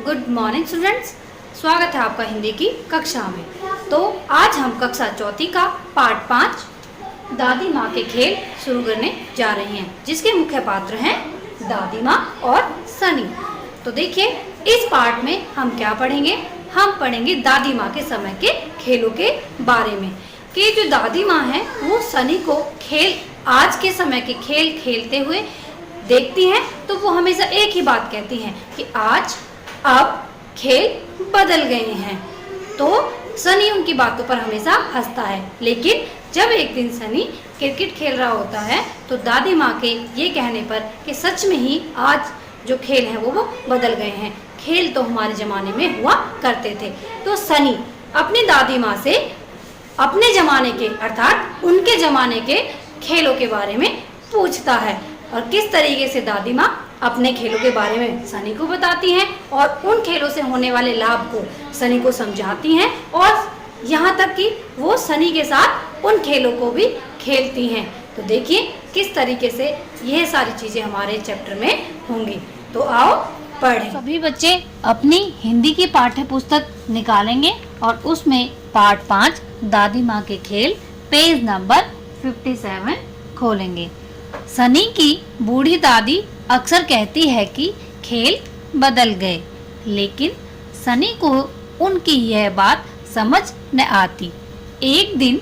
Good morning students, स्वागत है आपका हिंदी की कक्षा में। तो आज हम कक्षा चौथी का पार्ट 5 दादी माँ के खेल शुरू करने जा रहे हैं, जिसके मुख्य पात्र हैं दादी माँ और सनी। तो देखिए, इस पार्ट में हम क्या पढ़ेंगे? हम पढ़ेंगे दादी माँ के समय के खेलों के बारे में कि जो दादी माँ है वो सनी को आज के समय के खेल खेलते हुए देखती हैं, तो वो हमेशा एक ही बात कहती हैं कि अब खेल बदल गए हैं। तो सनी उनकी बातों पर हमेशा हंसता है, लेकिन जब एक दिन सनी क्रिकेट खेल रहा होता है तो दादी माँ के ये कहने पर कि सच में ही आज जो खेल हैं वो बदल गए हैं, खेल तो हमारे ज़माने में हुआ करते थे। तो सनी अपनी दादी माँ से अपने ज़माने के अर्थात उनके ज़माने के खेलों के बारे में पूछता है और किस तरीके से दादी माँ अपने खेलों के बारे में सनी को बताती हैं और उन खेलों से होने वाले लाभ को सनी को समझाती हैं और यहाँ तक कि वो सनी के साथ उन खेलों को भी खेलती हैं। तो देखिए किस तरीके से यह सारी चीज़ें हमारे चैप्टर में होंगी। तो आओ पढ़ें। सभी बच्चे अपनी हिंदी की पाठ्य पुस्तक निकालेंगे और उसमें पार्ट 5 दादी माँ के खेल पेज नंबर 57 खोलेंगे। सनी की बूढ़ी दादी अक्सर कहती है कि खेल बदल गए, लेकिन सनी को उनकी यह बात समझ न आती। एक दिन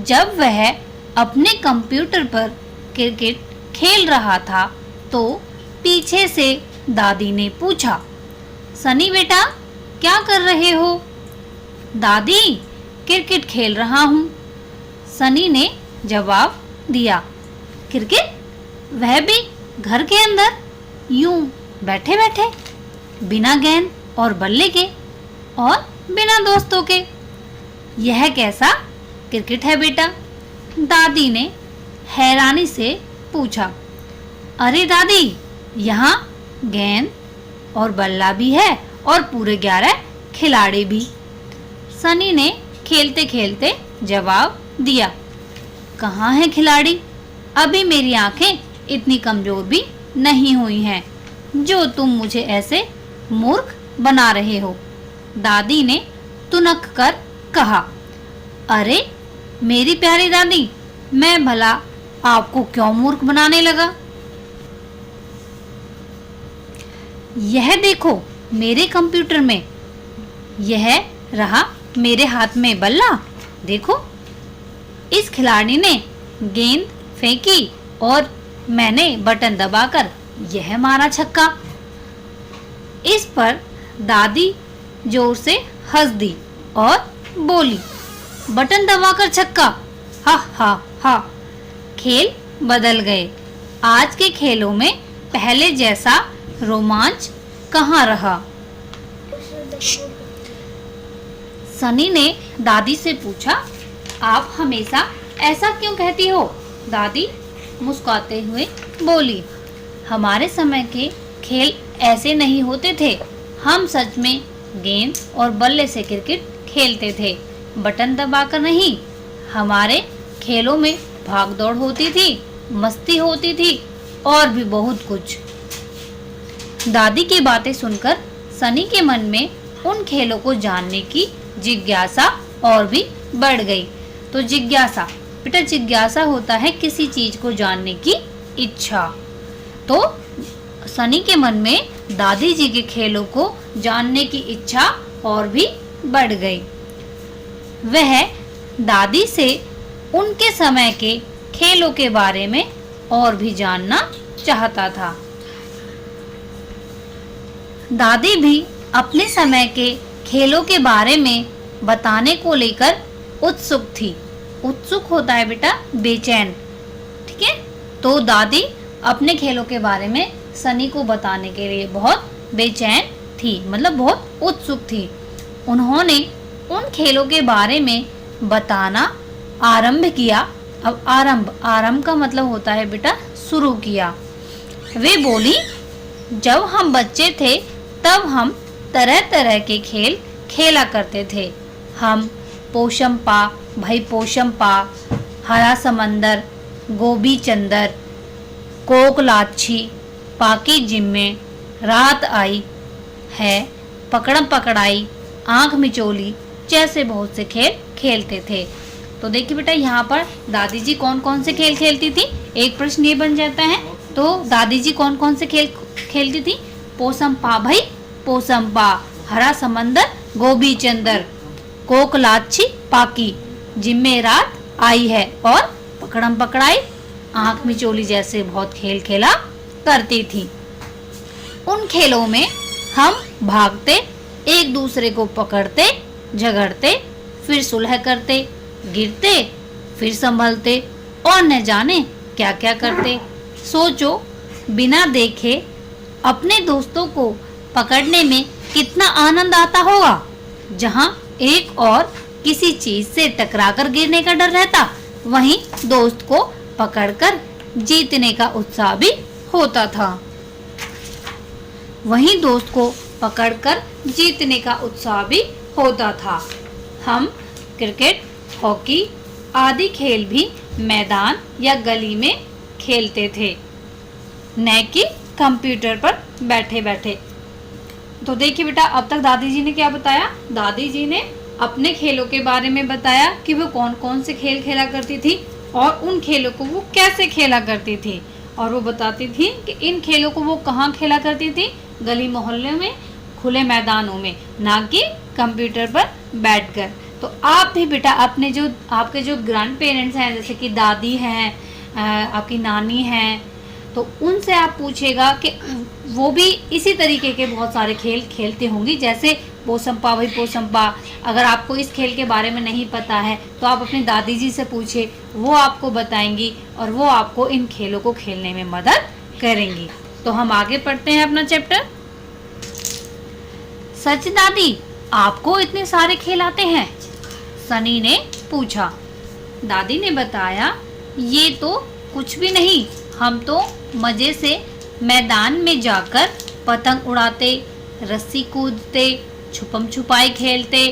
जब वह अपने कंप्यूटर पर क्रिकेट खेल रहा था तो पीछे से दादी ने पूछा, सनी बेटा क्या कर रहे हो? दादी, क्रिकेट खेल रहा हूँ, सनी ने जवाब दिया। क्रिकेट? वह भी घर के अंदर, यूं बैठे बैठे, बिना गेंद और बल्ले के और बिना दोस्तों के? यह कैसा क्रिकेट है बेटा? दादी ने हैरानी से पूछा। अरे दादी, यहाँ गेंद और बल्ला भी है और पूरे 11 खिलाड़ी भी, सनी ने खेलते खेलते जवाब दिया। कहाँ है खिलाड़ी? अभी मेरी आंखें इतनी कमजोर भी नहीं हुई हैं जो तुम मुझे ऐसे मूर्ख बना रहे हो, दादी ने तुनक कर कहा। अरे मेरी प्यारी दादी, मैं भला आपको क्यों मूर्ख बनाने लगा? यह देखो मेरे कंप्यूटर में, यह रहा मेरे हाथ में बल्ला, देखो। इस खिलाड़ी ने गेंद फेंकी और मैंने बटन दबाकर यह मारा छक्का। इस पर दादी जोर से हंस दी और बोली, बटन दबाकर छक्का, हा हा हा। खेल बदल गए। आज के खेलों में पहले जैसा रोमांच कहाँ रहा? सनी ने दादी से पूछा, आप हमेशा ऐसा क्यों कहती हो? दादी मुस्कुराते हुए बोली, हमारे समय के खेल ऐसे नहीं होते थे। हम सच में गेंद और बल्ले से क्रिकेट खेलते थे, बटन दबाकर नहीं। हमारे खेलों में भाग दौड़ होती थी, मस्ती होती थी और भी बहुत कुछ। दादी की बातें सुनकर सनी के मन में उन खेलों को जानने की जिज्ञासा और भी बढ़ गई। तो जिज्ञासा बेटा, जिज्ञासा होता है किसी चीज को जानने की इच्छा। तो सनी के मन में दादी जी के खेलों को जानने की इच्छा और भी बढ़ गई। वह दादी से उनके समय के खेलों के बारे में और भी जानना चाहता था। दादी भी अपने समय के खेलों के बारे में बताने को लेकर उत्सुक थी। उत्सुक होता है बेटा बेचैन, ठीक है। तो दादी अपने खेलों के बारे में सनी को बताने के लिए बहुत बेचैन थी, मतलब बहुत उत्सुक थी। उन्होंने उन खेलों के बारे में बताना आरंभ किया। अब आरंभ का मतलब होता है बेटा शुरू किया। वे बोली, जब हम बच्चे थे तब हम तरह तरह के खेल खेला करते थे। हम पोशंपा, भाई पोशंपा, हरा समंदर, गोभी चंदर, कोक लाच्छी, पाकी जिम्मे, रात आई है, पकड़म पकड़ाई, आंख मिचोली जैसे बहुत से खेल खेलते थे। तो देखिए बेटा यहाँ पर दादी जी कौन कौन से खेल खेलती थी, एक प्रश्न ये बन जाता है। तो दादी जी कौन कौन से खेल खेलती थी? पोसम पा भाई पोसम पा, हरा समंदर गोभी चंदर, कोकलाच्छी पाकी, जिम्मे रात आई है और पकड़म पकड़ाई, आंख मिचोली जैसे बहुत खेल खेला करती थी। उन खेलों में हम भागते, एक दूसरे को पकड़ते, झगड़ते, फिर सुलह करते, गिरते, फिर संभलते और न जाने क्या क्या करते। सोचो बिना देखे अपने दोस्तों को पकड़ने में कितना आनंद आता होगा। जहाँ एक और किसी चीज से टकराकर गिरने का डर रहता, वहीं दोस्त को पकड़कर जीतने का उत्साह भी होता था। वहीं दोस्त को पकड़कर जीतने का उत्साह भी होता था। हम क्रिकेट, हॉकी आदि खेल भी मैदान या गली में खेलते थे, न कि कंप्यूटर पर बैठे बैठे। तो देखिए बेटा अब तक दादी जी ने क्या बताया? दादी जी ने अपने खेलों के बारे में बताया कि वो कौन कौन से खेल खेला करती थी और उन खेलों को वो कैसे खेला करती थी। और वो बताती थी कि इन खेलों को वो कहाँ खेला करती थी, गली मोहल्ले में, खुले मैदानों में, ना कि कंप्यूटर पर बैठकर। तो आप भी बेटा अपने जो आपके जो ग्रैंड पेरेंट्स हैं, जैसे कि दादी हैं, आपकी नानी हैं, तो उनसे आप पूछेगा कि वो भी इसी तरीके के बहुत सारे खेल खेलते होंगी, जैसे पोसंपा भाई पोसंपा। अगर आपको इस खेल के बारे में नहीं पता है तो आप अपनी दादी जी से पूछे, वो आपको बताएंगी और वो आपको इन खेलों को खेलने में मदद करेंगी। तो हम आगे पढ़ते हैं अपना चैप्टर। सच दादी, आपको इतने सारे खेल आते हैं? सनी ने पूछा। दादी ने बताया, ये तो कुछ भी नहीं, हम तो मजे से मैदान में जाकर पतंग उड़ाते, रस्सी कूदते, छुपम छुपाई खेलते,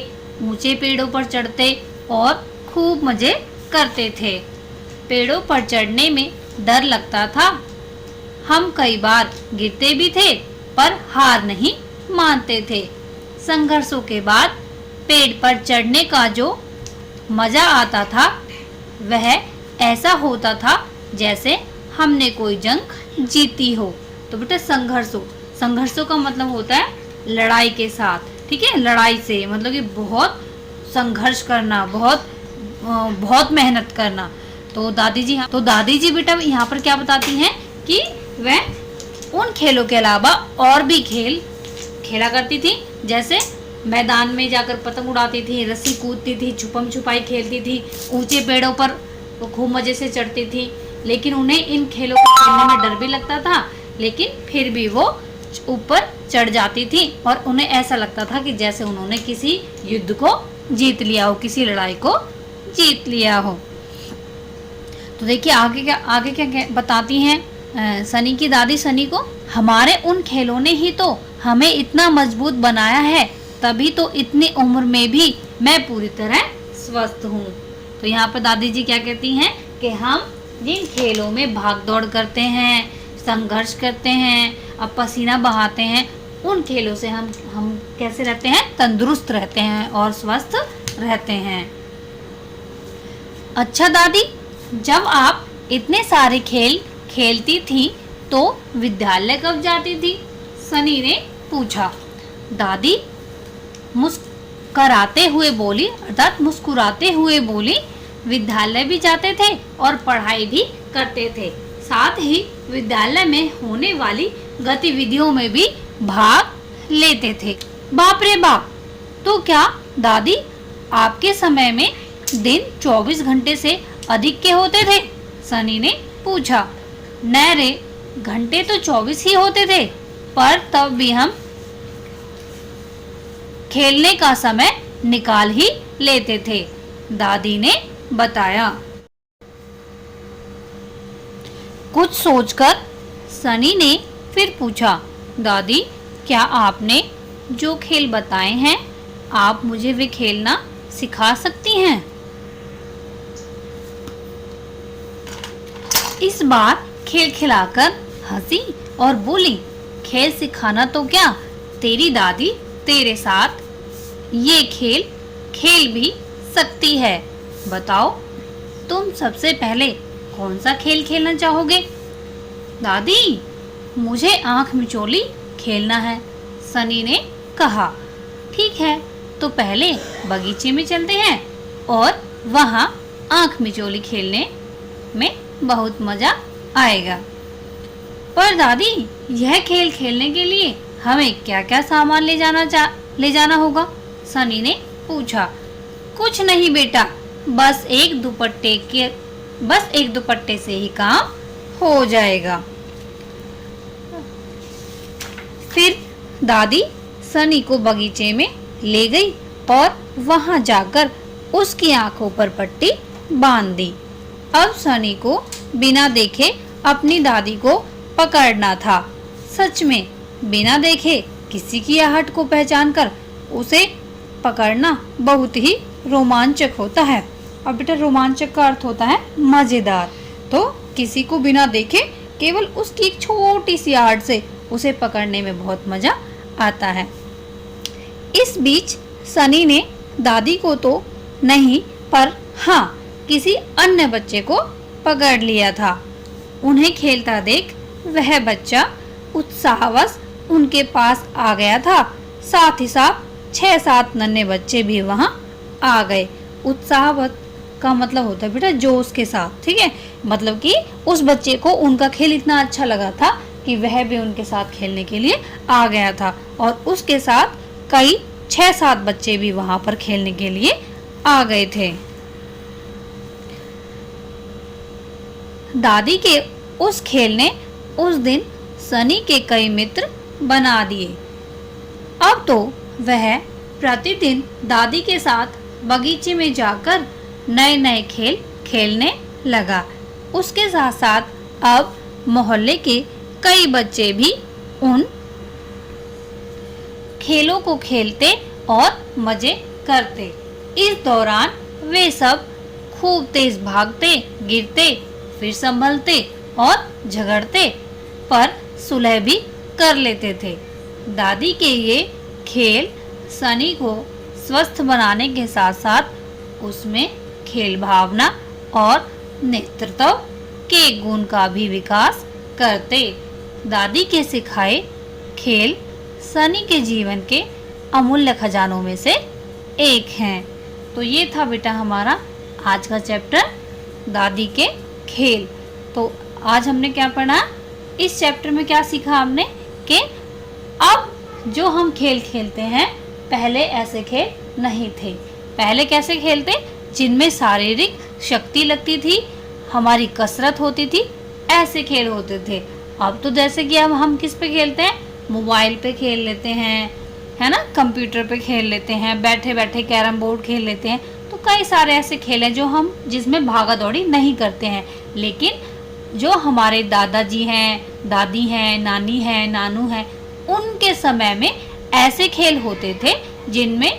ऊंचे पेड़ों पर चढ़ते और खूब मजे करते थे। पेड़ों पर चढ़ने में डर लगता था, हम कई बार गिरते भी थे पर हार नहीं मानते थे। संघर्षों के बाद पेड़ पर चढ़ने का जो मजा आता था वह ऐसा होता था जैसे हमने कोई जंग जीती हो। तो बेटा संघर्षों का मतलब होता है लड़ाई के साथ, ठीक है, लड़ाई से मतलब कि बहुत संघर्ष करना, बहुत मेहनत करना। तो दादी जी बेटा यहाँ पर क्या बताती हैं कि वह उन खेलों के अलावा और भी खेल खेला करती थी, जैसे मैदान में जाकर पतंग उड़ाती थी, रस्सी कूदती थी, छुपम छुपाई खेलती थी, ऊंचे पेड़ों पर वो खूब मजे से चढ़ती थी। लेकिन उन्हें इन खेलों को खेलने में डर भी लगता था, लेकिन फिर भी वो ऊपर चढ़ जाती थी और उन्हें ऐसा लगता था कि जैसे उन्होंने किसी युद्ध को जीत लिया हो, किसी लड़ाई को जीत लिया हो। तो देखिए आगे क्या बताती हैं सनी की दादी सनी को। हमारे उन खेलों ने ही तो हमें इतना मजबूत बनाया है, तभी तो इतनी उम्र में भी मैं पूरी तरह स्वस्थ हूँ। तो यहाँ पर दादी जी क्या कहती हैं कि हम जिन खेलों में भाग दौड़ करते हैं, संघर्ष करते हैं, अब पसीना बहाते हैं, उन खेलों से हम कैसे रहते हैं? तंदुरुस्त रहते हैं और स्वस्थ रहते हैं। अच्छा दादी, जब आप इतने सारे खेल खेलती थी तो विद्यालय कब जाती थी? सनी ने पूछा। दादी मुस्कुराते हुए बोली, विद्यालय भी जाते थे और पढ़ाई भी करते थे, साथ ही विद्यालय में होने वाली गतिविधियों में भी भाग लेते थे। बाप रे बाप! तो क्या दादी आपके समय में दिन 24 घंटे से अधिक के होते थे? सनी ने पूछा। न रे, घंटे तो 24 ही होते थे, पर तब भी हम खेलने का समय निकाल ही लेते थे, दादी ने बताया। कुछ सोचकर सनी ने फिर पूछा, दादी क्या आपने जो खेल बताए हैं आप मुझे वे खेलना सिखा सकती हैं? इस बार खेल खिलाकर हंसी और बोली, खेल सिखाना तो क्या, तेरी दादी तेरे साथ ये खेल खेल भी सकती है। बताओ तुम सबसे पहले कौन सा खेल खेलना चाहोगे? दादी, मुझे आंख मिचोली खेलना है, सनी ने कहा। ठीक है, तो पहले बगीचे में चलते हैं और वहाँ आंख मिचोली खेलने में बहुत मजा आएगा। पर दादी, यह खेल खेलने के लिए हमें क्या क्या सामान ले जाना होगा? सनी ने पूछा। कुछ नहीं बेटा, बस एक दुपट्टे से ही काम हो जाएगा। फिर दादी सनी को बगीचे में ले गई और वहां जाकर उसकी आंखों पर पट्टी बांध दी। अब सनी को बिना देखे अपनी दादी को पकड़ना था। सच में बिना देखे किसी की आहट को पहचानकर उसे पकड़ना बहुत ही रोमांचक होता है। और बेटा, रोमांचक का अर्थ होता है मजेदार। तो किसी को बिना देखे केवल उसकी एक छोटी सी आहट से उसे पकड़ने में बहुत मजा आता है। इस बीच सनी ने दादी को तो नहीं, पर हाँ, किसी अन्य बच्चे को पकड़ लिया था। उन्हें खेलता देख वह बच्चा उत्साहवश उनके पास आ गया था। साथ ही साथ 6-7 नन्हे बच्चे भी वहां आ गए। उत्साहवश का मतलब होता है बेटा जोश के साथ, ठीक है। मतलब कि उस बच्चे को उनका खेल इतना अच्छा लगा था कि वह भी उनके साथ खेलने के लिए आ गया था और उसके साथ कई 6-7 बच्चे भी वहां पर खेलने के लिए आ गए थे। दादी के उस खेल ने उस दिन सनी के कई मित्र बना दिए। अब तो वह प्रतिदिन दादी के साथ बगीचे में जाकर नए नए खेल खेलने लगा। उसके साथ साथ अब मोहल्ले के कई बच्चे भी उन खेलों को खेलते और मजे करते। इस दौरान वे सब खूब तेज भागते, गिरते, फिर संभलते और झगड़ते, पर सुलह भी कर लेते थे। दादी के ये खेल सनी को स्वस्थ बनाने के साथ साथ उसमें खेल भावना और नेतृत्व के गुण का भी विकास करते। दादी के सिखाए खेल सनी के जीवन के अमूल्य खजानों में से एक हैं। तो ये था बेटा हमारा आज का चैप्टर, दादी के खेल। तो आज हमने क्या पढ़ा? इस चैप्टर में क्या सीखा हमने कि अब जो हम खेल खेलते हैं, पहले ऐसे खेल नहीं थे। पहले कैसे खेलते? जिनमें शारीरिक शक्ति लगती थी, हमारी कसरत होती थी, ऐसे खेल होते थे। अब तो जैसे कि अब हम किस पे खेलते हैं? मोबाइल पे खेल लेते हैं, है ना, कंप्यूटर पे खेल लेते हैं, बैठे बैठे कैरम बोर्ड खेल लेते हैं। तो कई सारे ऐसे खेल हैं जो हम जिसमें भागा दौड़ी नहीं करते हैं। लेकिन जो हमारे दादाजी हैं, दादी हैं, नानी हैं, नानू हैं, उनके समय में ऐसे खेल होते थे जिनमें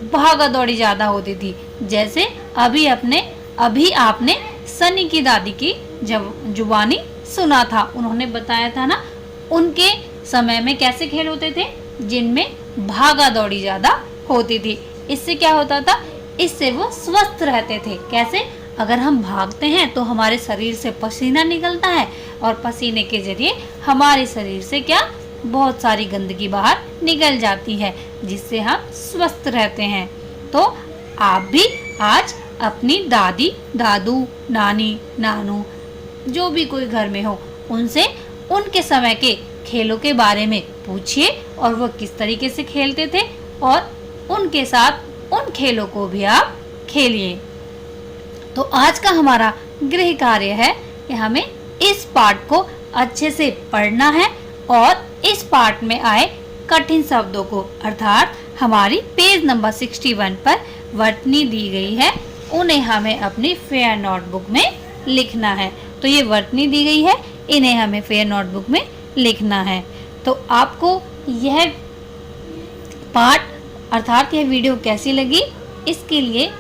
भागा दौड़ी ज़्यादा होती थी। जैसे अभी आपने सनी की दादी की जुबानी सुना था, उन्होंने बताया था ना, उनके समय में कैसे खेल होते थे जिनमें भागा दौड़ी ज़्यादा होती थी। इससे क्या होता था? इससे वो स्वस्थ रहते थे। कैसे? अगर हम भागते हैं तो हमारे शरीर से पसीना निकलता है और पसीने के जरिए हमारे शरीर से क्या, बहुत सारी गंदगी बाहर निकल जाती है, जिससे हम स्वस्थ रहते हैं। तो आप भी आज अपनी दादी, दादू, नानी, नानू, जो भी कोई घर में हो, उनसे उनके समय के खेलों के बारे में पूछिए और वो किस तरीके से खेलते थे, और उनके साथ उन खेलों को भी आप खेलिए। तो आज का हमारा गृह कार्य है कि हमें इस पाठ को अच्छे से पढ़ना है और इस पाठ में आए कठिन शब्दों को, अर्थात हमारी पेज नंबर 61 पर वर्तनी दी गई है, उन्हें हमें अपनी फेयर नोटबुक में लिखना है। तो ये वर्तनी दी गई है, इन्हें हमें फेयर नोटबुक में लिखना है। तो आपको यह पाठ अर्थात यह वीडियो कैसी लगी, इसके लिए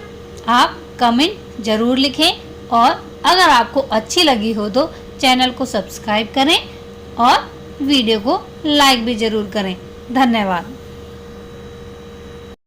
आप कमेंट ज़रूर लिखें, और अगर आपको अच्छी लगी हो तो चैनल को सब्सक्राइब करें और वीडियो को लाइक भी ज़रूर करें। धन्यवाद।